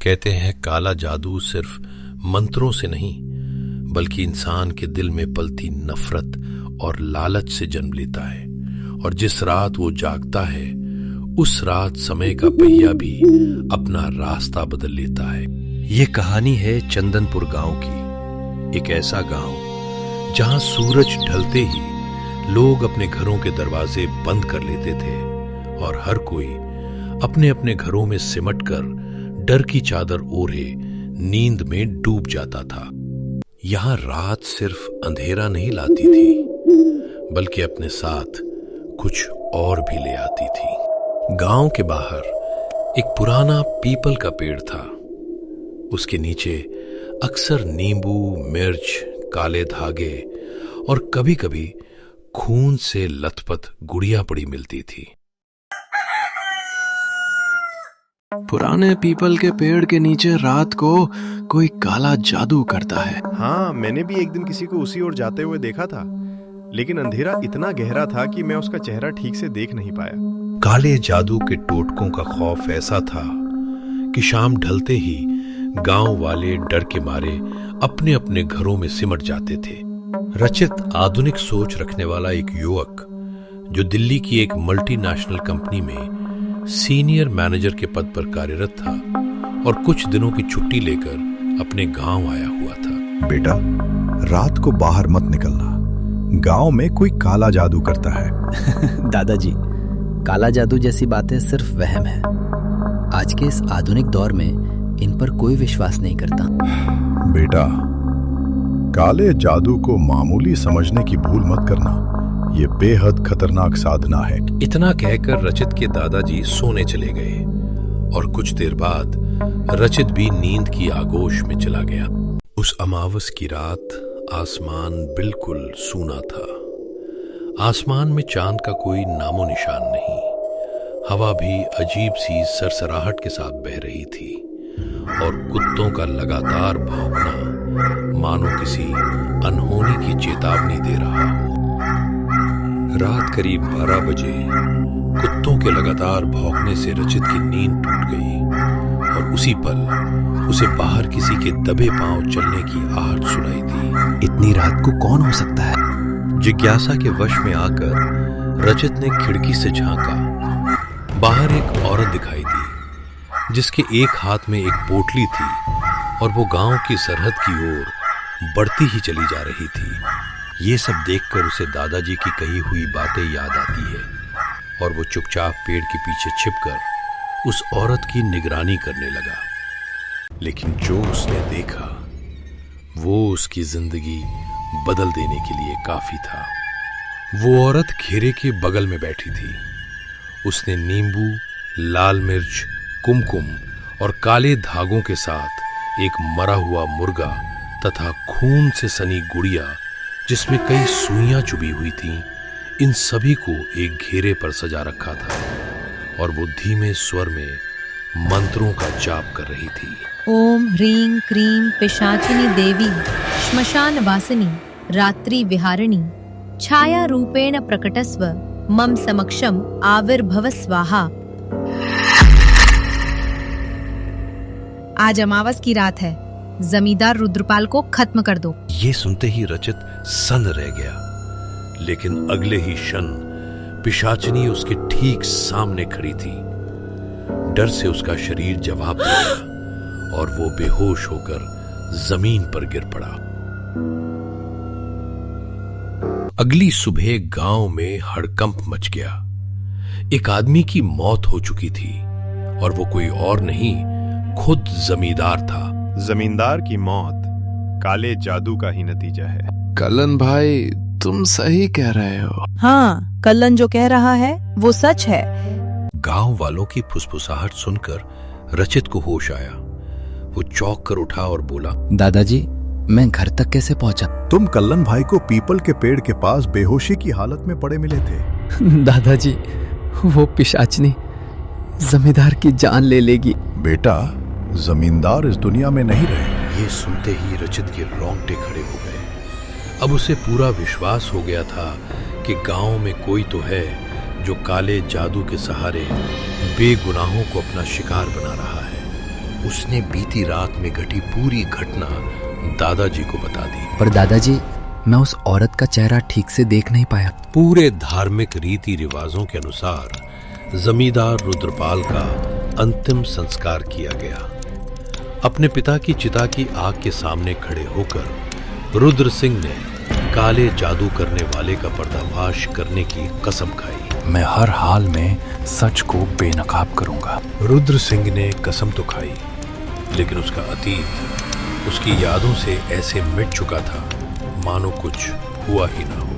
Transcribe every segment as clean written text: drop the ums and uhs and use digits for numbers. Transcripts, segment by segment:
कहते हैं काला जादू सिर्फ मंत्रों से नहीं बल्कि इंसान के दिल में पलती नफरत और लालच से जन्म लेता है, और जिस रात वो जागता है उस रात समय का पहिया भी अपना रास्ता बदल लेता है। ये कहानी है चंदनपुर गांव की। एक ऐसा गांव जहां सूरज ढलते ही लोग अपने घरों के दरवाजे बंद कर लेते थे और हर कोई अपने अपने घरों में सिमटकर डर की चादर ओढ़े नींद में डूब जाता था। यहां रात सिर्फ अंधेरा नहीं लाती थी बल्कि अपने साथ कुछ और भी ले आती थी। गांव के बाहर एक पुराना पीपल का पेड़ था। उसके नीचे अक्सर नींबू, मिर्च, काले धागे और कभी-कभी खून से लथपथ गुड़िया पड़ी मिलती थी। पुराने पीपल के पेड़ के नीचे रात को कोई काला जादू करता है। हाँ, मैंने भी एक दिन किसी को उसी ओर जाते हुए देखा था, लेकिन अंधेरा इतना गहरा था कि मैं उसका चेहरा ठीक से देख नहीं पाया। काले जादू के टोटकों का खौफ ऐसा था कि शाम ढलते ही गांव वाले डर के मारे अपने अपने घरों में सिमट जाते थे। रचित आधुनिक सोच रखने वाला एक युवक जो दिल्ली की एक मल्टीनेशनल कंपनी में सीनियर मैनेजर के पद पर कार्यरत था और कुछ दिनों की छुट्टी लेकर अपने गांव आया हुआ था। बेटा, रात को बाहर मत निकलना, गांव में कोई काला जादू करता है। दादाजी, काला जादू जैसी बातें सिर्फ वहम है। आज के इस आधुनिक दौर में इन पर कोई विश्वास नहीं करता। बेटा, काले जादू को मामूली समझने की भूल मत करना, ये बेहद खतरनाक साधना है। इतना कहकर रचित के दादाजी सोने चले गए और कुछ देर बाद रचित भी नींद की आगोश में चला गया। उस अमावस की रात आसमान बिल्कुल सूना था। आसमान में चांद का कोई नामो निशान नहीं। हवा भी अजीब सी सरसराहट के साथ बह रही थी और कुत्तों का लगातार भौंकना मानो किसी अनहोनी की चेतावनी दे रहा हो। रात करीब 12 बजे कुत्तों के लगातार भौंकने से रचित की नींद टूट गई और उसी पल उसे बाहर किसी के दबे पांव चलने की आहट सुनाई दी। इतनी रात को कौन हो सकता है? जिज्ञासा के वश में आकर रचित ने खिड़की से झांका। बाहर एक औरत दिखाई दी जिसके एक हाथ में एक पोटली थी और वो गांव की सरहद की ओर बढ़ती ही चली जा रही थी। ये सब देखकर उसे दादाजी की कही हुई बातें याद आती है और वो चुपचाप पेड़ के पीछे छिपकर उस औरत की निगरानी करने लगा। लेकिन जो उसने देखा वो उसकी जिंदगी बदल देने के लिए काफी था। वो औरत घेरे के बगल में बैठी थी। उसने नींबू, लाल मिर्च, कुमकुम और काले धागों के साथ एक मरा हुआ मुर्गा तथा खून से सनी गुड़िया जिसमें कई सुइयां चुभी हुई थीं, इन सभी को एक घेरे पर सजा रखा था और वो धीमे स्वर में मंत्रों का जाप कर रही थी। ओम ह्रीं क्रीं पिशाचिनी देवी श्मशान वासिनी रात्रि विहारिणी छाया रूपेण प्रकटस्व मम समक्षम आविर्भव स्वाहा। आज अमावस की रात है, जमींदार रुद्रपाल को खत्म कर दो। ये सुनते ही रचित सन्न रह गया, लेकिन अगले ही क्षण पिशाचिनी उसके ठीक सामने खड़ी थी। डर से उसका शरीर जवाब दे गया और वो बेहोश होकर जमीन पर गिर पड़ा। अगली सुबह गांव में हड़कंप मच गया। एक आदमी की मौत हो चुकी थी और वो कोई और नहीं, खुद जमींदार था। जमींदार की मौत काले जादू का ही नतीजा है। कल्लन भाई, तुम सही कह रहे हो। हाँ, कल्लन जो कह रहा है वो सच है। गांव वालों की फुसफुसाहट सुनकर रचित को होश आया। वो चौंक कर उठा और बोला, दादाजी, मैं घर तक कैसे पहुंचा? तुम कल्लन भाई को पीपल के पेड़ के पास बेहोशी की हालत में पड़े मिले थे। दादाजी, वो पिशाचिनी जमींदार की जान ले लेगी। बेटा, जमींदार इस दुनिया में नहीं रहे। ये सुनते ही रचित के रोंगटे खड़े हो गए। अब उसे पूरा विश्वास हो गया था कि गांव में कोई तो है जो काले जादू के सहारे बेगुनाहों को अपना शिकार बना रहा है। उसने बीती रात में घटी पूरी घटना दादाजी को बता दी। पर दादाजी, मैं उस औरत का चेहरा ठीक से देख नहीं पाया। पूरे धार्मिक रीति रिवाजों के अनुसार जमींदार रुद्रपाल का अंतिम संस्कार किया गया। अपने पिता की चिता की आग के सामने खड़े होकर रुद्र सिंह ने काले जादू करने वाले का पर्दाफाश करने की कसम खाई। मैं हर हाल में सच को बेनकाब करूंगा। रुद्र सिंह ने कसम तो खाई, लेकिन उसका अतीत उसकी यादों से ऐसे मिट चुका था मानो कुछ हुआ ही ना हो।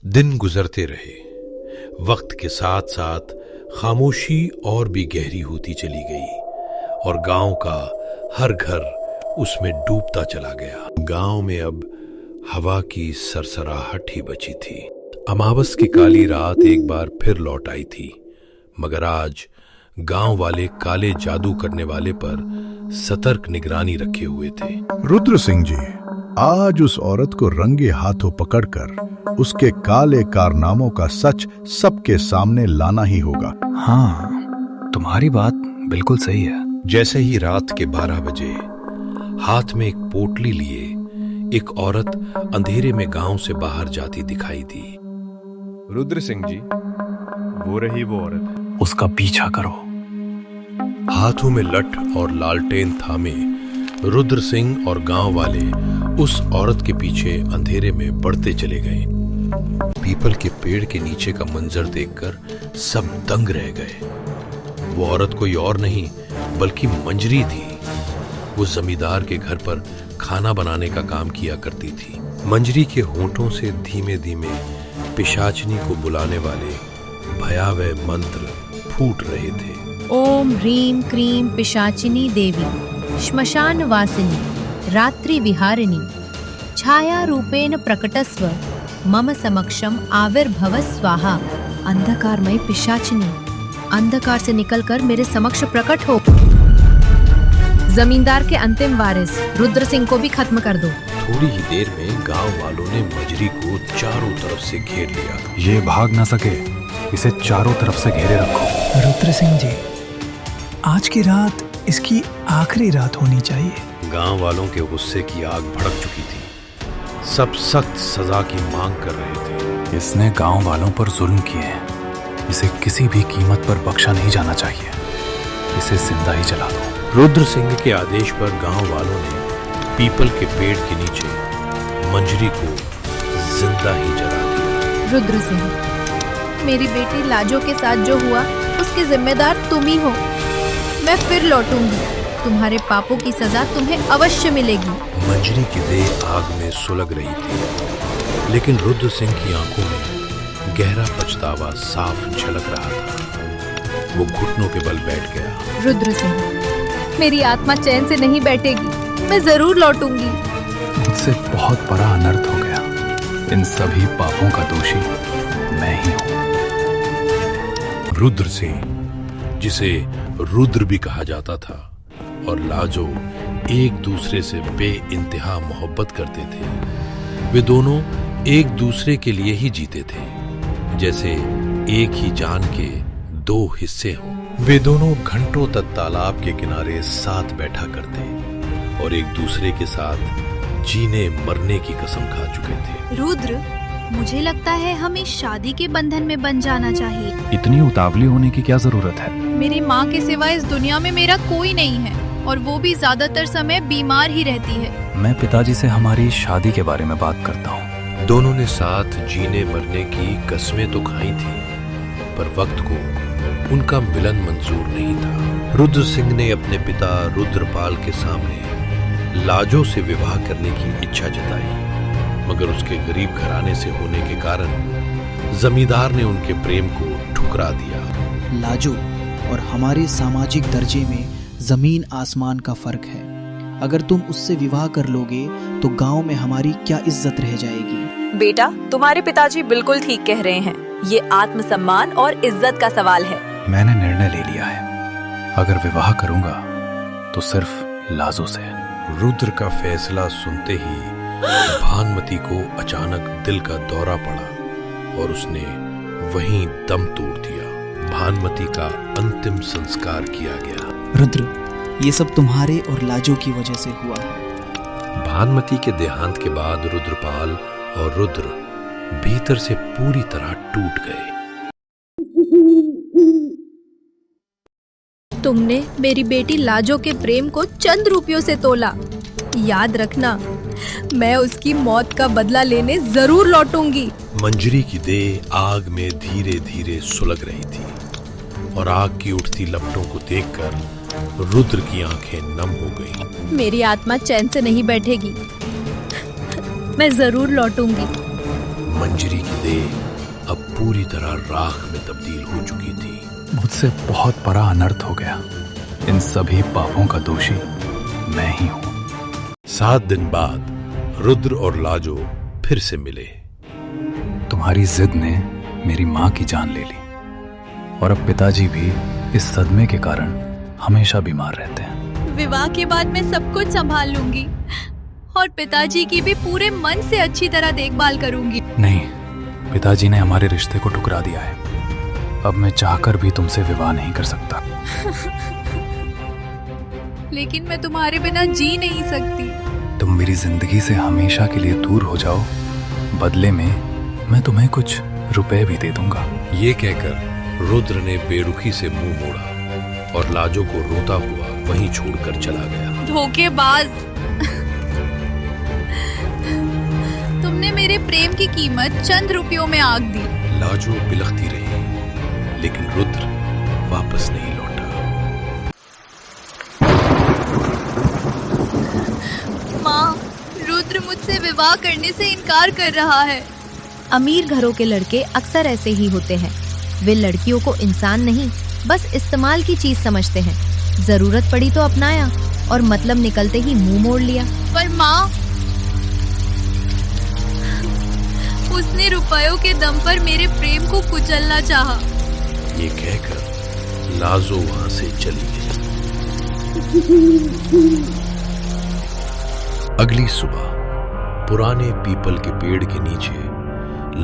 दिन गुजरते रहे। वक्त के साथ साथ खामोशी और भी गहरी होती चली गई और गांव का हर घर उसमें डूबता चला गया। गांव में अब हवा की सरसराहट ही बची थी। अमावस की काली रात एक बार फिर लौट आई थी, मगर आज गांव वाले काले जादू करने वाले पर सतर्क निगरानी रखे हुए थे। रुद्र सिंह जी, आज उस औरत को रंगे हाथों पकड़कर उसके काले कारनामों का सच सबके सामने लाना ही होगा। हाँ, तुम्हारी बात बिल्कुल सही है। जैसे ही रात के 12 बजे हाथ में एक पोटली लिए एक औरत अंधेरे में गांव से बाहर जाती दिखाई दी। रुद्र सिंह जी, वो रही वो औरत। उसका पीछा करो। हाथों में लठ और लालटेन थामे रुद्र सिंह और गांव वाले उस औरत के पीछे अंधेरे में बढ़ते चले गए। पीपल के पेड़ के नीचे का मंजर देखकर सब दंग रह गए। वो औरत कोई और नहीं बल्कि मंजरी थी। वो जमींदार के घर पर खाना बनाने का काम किया करती थी। मंजरी के होंठों से धीमे धीमे पिशाचिनी को बुलाने वाले भयावह मंत्र फूट रहे थे। ओम ह्रीं क्रीं पिशाचिनी देवी श्मशान वासिनी रात्रि विहारिणी छाया रूपेण प्रकटस्व मम समक्षम आविर्भव स्वाहा। अंधकारमय पिशाचिनी, अंधकार से निकलकर मेरे समक्ष प्रकट हो। जमींदार के अंतिम वारिस रुद्र सिंह को भी खत्म कर दो। थोड़ी ही देर में गांव वालों ने मंजरी को चारों तरफ से घेर लिया। ये भाग ना सके, इसे चारों तरफ से घेरे रखो। रुद्र सिंह जी, आज की रात इसकी आखिरी रात होनी चाहिए। गांव वालों के गुस्से की आग भड़क चुकी थी। सब सख्त सजा की मांग कर रहे थे। इसने गांव वालों पर जुल्म किए हैं। इसे किसी भी कीमत पर बख्शा नहीं जाना चाहिए। इसे जिंदा ही जला दो। रुद्र सिंह के आदेश पर गांव वालों ने पीपल के पेड़ के नीचे मंजरी को जिंदा ही जला दिया। रुद्र सिंह, मेरी बेटी लाजो के साथ जो हुआ उसके जिम्मेदार तुम ही हो। मैं फिर लौटूंगी। तुम्हारे पापों की सजा तुम्हें अवश्य मिलेगी। मंजरी की देह आग में सुलग रही थी, लेकिन रुद्र सिंह की आंखों में गहरा पछतावा साफ झलक रहा था। वो घुटनों पे बल बैठ गया। रुद्र सिंह, मेरी आत्मा चैन से नहीं बैठेगी। मैं जरूर लौटूंगी। मुझसे बहुत बड़ा अनर्थ हो गया। इन सभी पापों का दोषी मैं ही हूँ। रुद्र सिंह, जिसे रुद्र भी कहा जाता था, और लाजो एक दूसरे से बेइंतहा मोहब्बत करते थे। वे दोनों एक दूसरे के लिए ही जीते थे, जैसे एक ही जान के दो हिस्से हों। वे दोनों घंटों तक तालाब के किनारे साथ बैठा करते और एक दूसरे के साथ जीने मरने की कसम खा चुके थे। रुद्र, मुझे लगता है हमें शादी के बंधन में बंध जाना चाहिए। इतनी उतावली होने की क्या जरूरत है? मेरी माँ के सिवा इस दुनिया में मेरा कोई नहीं है, और वो भी ज्यादातर समय बीमार ही रहती है। मैं पिताजी से हमारी शादी के बारे में बात करता हूँ। दोनों ने साथ जीने मरने की कस्में तो खाई थी, पर वक्त को उनका मिलन मंजूर नहीं था। रुद्र सिंह ने अपने पिता रुद्रपाल के सामने लाजो से विवाह करने की इच्छा जताई, मगर उसके गरीब घराने से होने के कारण जमींदार ने उनके प्रेम को ठुकरा दिया। लाजो और हमारे सामाजिक दर्जे में जमीन आसमान का फर्क है। अगर तुम उससे विवाह कर लोगे तो गांव में हमारी क्या इज्जत रह जाएगी। बेटा, तुम्हारे पिताजी बिल्कुल ठीक कह रहे हैं। ये आत्मसम्मान और इज्जत का सवाल है। मैंने निर्णय ले लिया है। अगर विवाह करूंगा तो सिर्फ लाजो से। रुद्र का फैसला सुनते ही भानुमति को अचानक दिल का दौरा पड़ा और उसने वहीं दम तोड़ दिया। भानुमति का अंतिम संस्कार किया गया। रुद्र, ये सब तुम्हारे और लाजो की वजह से हुआ है। भानुमति के देहांत के बाद रुद्रपाल और रुद्र भीतर से पूरी तरह टूट गए। तुमने मेरी बेटी लाजो के प्रेम को चंद रुपयों से तोला। याद रखना, मैं उसकी मौत का बदला लेने जरूर लौटूंगी। मंजरी की देह आग में धीरे धीरे सुलग रही थी और आग की उठती लपटों को देखकर रुद्र की आंखें नम हो गईं। मेरी आत्मा चैन से नहीं बैठेगी। मैं जरूर लौटूंगी। मंजरी की देह अब पूरी तरह राख में तब्दील हो चुकी थी। मुझसे बहुत बड़ा अनर्थ हो गया। इन सभी पापों का दोषी मैं ही हूं। 7 दिन बाद रुद्र और लाजो फिर से मिले। तुम्हारी जिद ने मेरी माँ की जान ले ली और अब पिताजी भी इस सदमे के कारण हमेशा बीमार रहते हैं। विवाह के बाद मैं सब कुछ संभाल लूंगी और पिताजी की भी पूरे मन से अच्छी तरह देखभाल करूंगी। नहीं, पिताजी ने हमारे रिश्ते को ठुकरा दिया है। अब मैं चाहकर भी तुमसे विवाह नहीं कर सकता। लेकिन मैं तुम्हारे बिना जी नहीं सकती। तुम मेरी जिंदगी से हमेशा के लिए दूर हो जाओ, बदले में मैं तुम्हें कुछ रुपए भी दे दूंगा। ये कहकर रुद्र ने बेरुखी से मुंह मोड़ा और लाजो को रोता हुआ वहीं छोड़कर चला गया। धोखेबाज! तुमने मेरे प्रेम की कीमत चंद रुपयों में आग दी। लाजो बिलखती रही, लेकिन रुद्र वापस नहीं लौटा। माँ, रुद्र मुझसे विवाह करने से इनकार कर रहा है। अमीर घरों के लड़के अक्सर ऐसे ही होते हैं। वे लड़कियों को इंसान नहीं, बस इस्तेमाल की चीज समझते हैं। जरूरत पड़ी तो अपनाया और मतलब निकलते ही मुंह मोड़ लिया। पर माँ, उसने रुपयों के दम पर मेरे प्रेम को कुचलना चाहा। ये कहकर लाजो वहां से चली गई। अगली सुबह पुराने पीपल के पेड़ के नीचे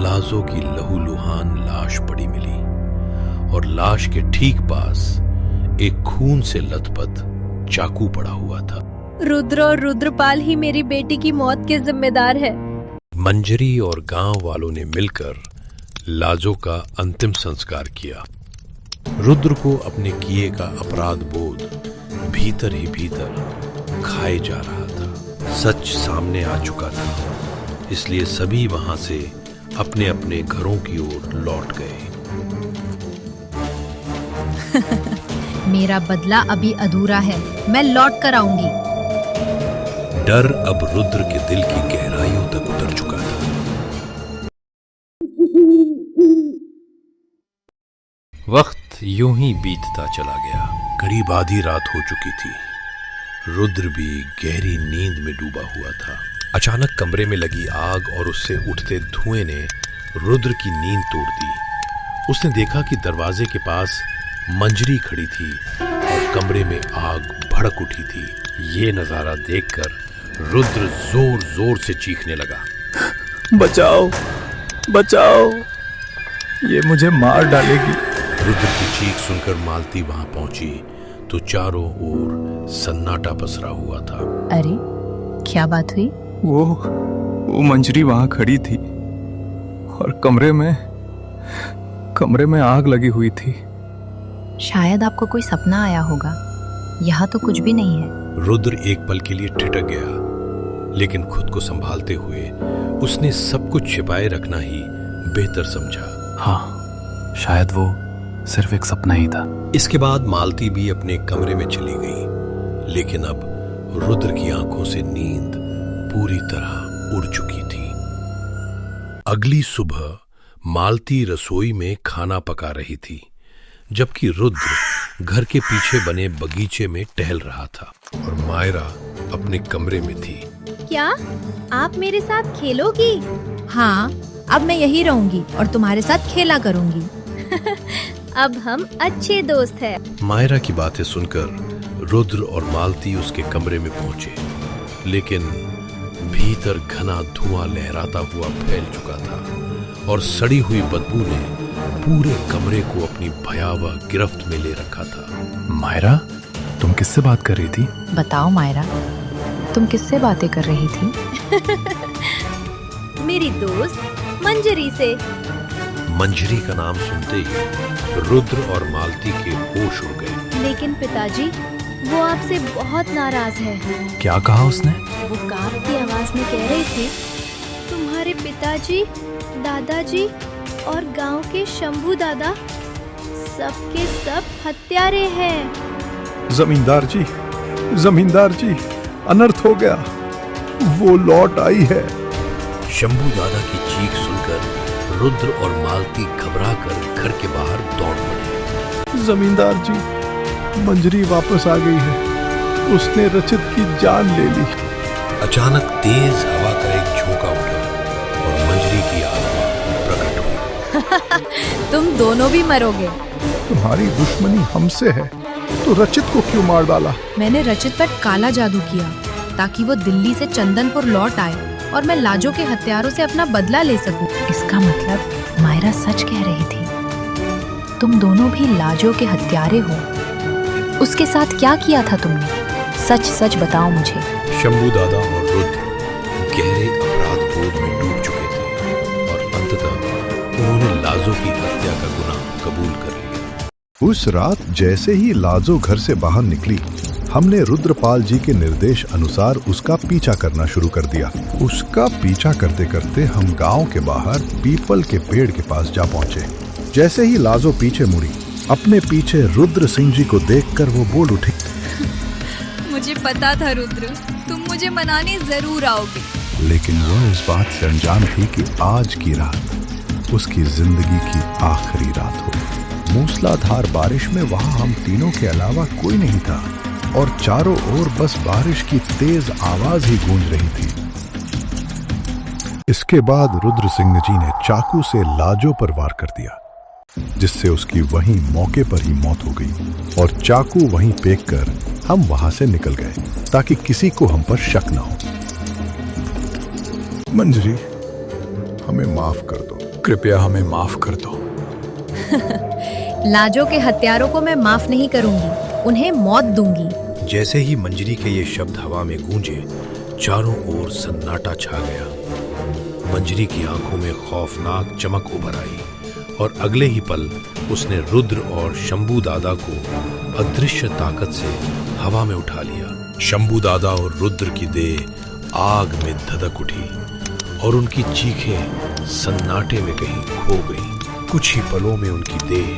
लाजो की लहूलुहान लाश पड़ी मिली और लाश के ठीक पास एक खून से लथपथ चाकू पड़ा हुआ था। रुद्र और रुद्रपाल ही मेरी बेटी की मौत के जिम्मेदार है। मंजरी और गांव वालों ने मिलकर लाजो का अंतिम संस्कार किया। रुद्र को अपने किए का अपराध बोध भीतर ही भीतर खाए जा रहा था। सच सामने आ चुका था, इसलिए सभी वहां से अपने अपने घरों की ओर लौट गए। मेरा बदला अभी अधूरा है, मैं लौट कर आऊंगी। डर अब रुद्र के दिल की गहराइयों तक उतर चुका था। वक्त यूं ही बीतता चला गया। करीब आधी रात हो चुकी थी। रुद्र भी गहरी नींद में डूबा हुआ था। अचानक कमरे में लगी आग और उससे उठते धुएं ने रुद्र की नींद तोड़ दी। उसने देखा कि दरवाजे के पास मंजरी खड़ी थी और कमरे में आग भड़क उठी थी। ये नजारा देखकर रुद्र जोर जोर से चीखने लगा, बचाओ, बचाओ, ये मुझे मार डालेगी। रुद्र की चीख सुनकर मालती वहां पहुंची तो चारों ओर सन्नाटा पसरा हुआ था। अरे, क्या बात हुई? वो मंजरी वहां खड़ी थी और कमरे में आग लगी हुई थी। शायद आपको कोई सपना आया होगा। यहाँ तो कुछ भी नहीं है। रुद्र एक पल के लिए ठिठक गया, लेकिन खुद को संभालते हुए उसने सब कुछ छिपाए रखना ही बेहतर समझा। हाँ, शायद वो सिर्फ एक सपना ही था। इसके बाद मालती भी अपने कमरे में चली गई, लेकिन अब रुद्र की आंखों से नींद पूरी तरह उड़ चुकी थी। अगली सुबह मालती रसोई में खाना पका रही थी, जबकि रुद्र घर के पीछे बने बगीचे में टहल रहा था और मायरा अपने कमरे में थी। क्या आप मेरे साथ खेलोगी? हाँ, अब मैं यही रहूंगी और तुम्हारे साथ खेला करूंगी। अब हम अच्छे दोस्त हैं। मायरा की बातें सुनकर रुद्र और मालती उसके कमरे में पहुंचे, लेकिन भीतर घना धुआं लहराता हुआ फैल चुका था और सड़ी हुई बदबू ने पूरे कमरे को अपनी भयावह गिरफ्त में ले रखा था। मायरा, तुम किससे बात कर रही थी? बताओ मायरा, तुम किससे बातें कर रही थी? मेरी दोस्त मंजरी से। मंजरी का नाम सुनते ही रुद्र और मालती के होश उड़ गए। लेकिन पिताजी, वो आपसे बहुत नाराज है। क्या कहा उसने? वो कांपती आवाज में कह रही थी, तुम्हारे पिताजी, दादाजी और गांव के शंभू दादा सबके सब हत्यारे हैं। जमींदार जी, अनर्थ हो गया। वो लौट आई है। शंभू दादा की चीख सुनकर रुद्र और मालती घबराकर घर के बाहर दौड़ पड़े। जमींदार जी, मंजरी वापस आ गई है। उसने रचित की जान ले ली। अचानक तेज हवा का एक झोंका उठा और मंजरी की आत्मा प्रकट हुई। तुम दोनों भी मरोगे। तुम्हारी दुश्मनी हमसे है, तो रचित को क्यों मार डाला? मैंने रचित पर काला जादू किया ताकि वो दिल्ली से चंदनपुर लौट आए और मैं लाजो के हत्यारों से अपना बदला ले सकूं। इसका मतलब मायरा सच कह रही थी। तुम दोनों भी लाजो के हत्यारे हो। उसके साथ क्या किया था तुमने? सच सच बताओ मुझे। शंभू दादा और रुद्र गहरे अपराध बोध में डूब चुके थे और अंततः उन्होंने लाजो की हत्या का गुनाह कबूल कर लिया। उस रात जैसे ही लाजो घर से बाहर निकली, हमने रुद्रपाल जी के निर्देश अनुसार उसका पीछा करना शुरू कर दिया। उसका पीछा करते करते हम गांव के बाहर पीपल के पेड़ के पास जा पहुंचे। जैसे ही लाजो पीछे मुड़ी, अपने पीछे रुद्र सिंह जी को देखकर वो बोल उठी, मुझे पता था रुद्र, तुम मुझे मनाने जरूर आओगे। लेकिन वो इस बात से अनजान थी कि आज की रात उसकी जिंदगी की आखिरी रात होगी। मूसलाधार बारिश में वहां हम तीनों के अलावा कोई नहीं था और चारों ओर बस बारिश की तेज आवाज ही गूंज रही थी। इसके बाद रुद्र सिंह जी ने चाकू से लाजो पर वार कर दिया, जिससे उसकी वहीं मौके पर ही मौत हो गई और चाकू वहीं फेंक कर हम वहां से निकल गए ताकि किसी को हम पर शक न हो। मंजरी, हमें माफ कर दो। कृपया हमें माफ कर दो। लाजो के हत्यारों को मैं माफ नहीं करूंगी, उन्हें मौत दूंगी। जैसे ही मंजरी के ये शब्द हवा में गूंजे, चारों ओर सन्नाटा छा गया। मंजरी की आंखों में खौफनाक चमक उभर आई और अगले ही पल उसने रुद्र और शंभू दादा को अदृश्य ताकत से हवा में उठा लिया। शंभू दादा और रुद्र की देह आग में धधक उठी और उनकी चीखें सन्नाटे में कहीं खो गई। कुछ ही पलों में उनकी देह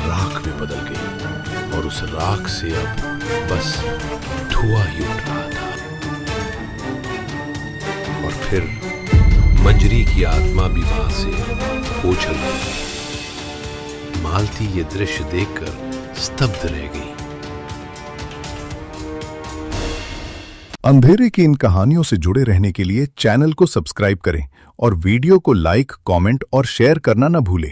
राख में बदल गई और उस राख से अब बस धुआं ही उठ रहा था। और फिर मंजरी की आत्मा भी वहां से ओझल गई। मालती ये दृश्य देखकर स्तब्ध रह गई। अंधेरे की इन कहानियों से जुड़े रहने के लिए चैनल को सब्सक्राइब करें और वीडियो को लाइक, कमेंट और शेयर करना न भूलें।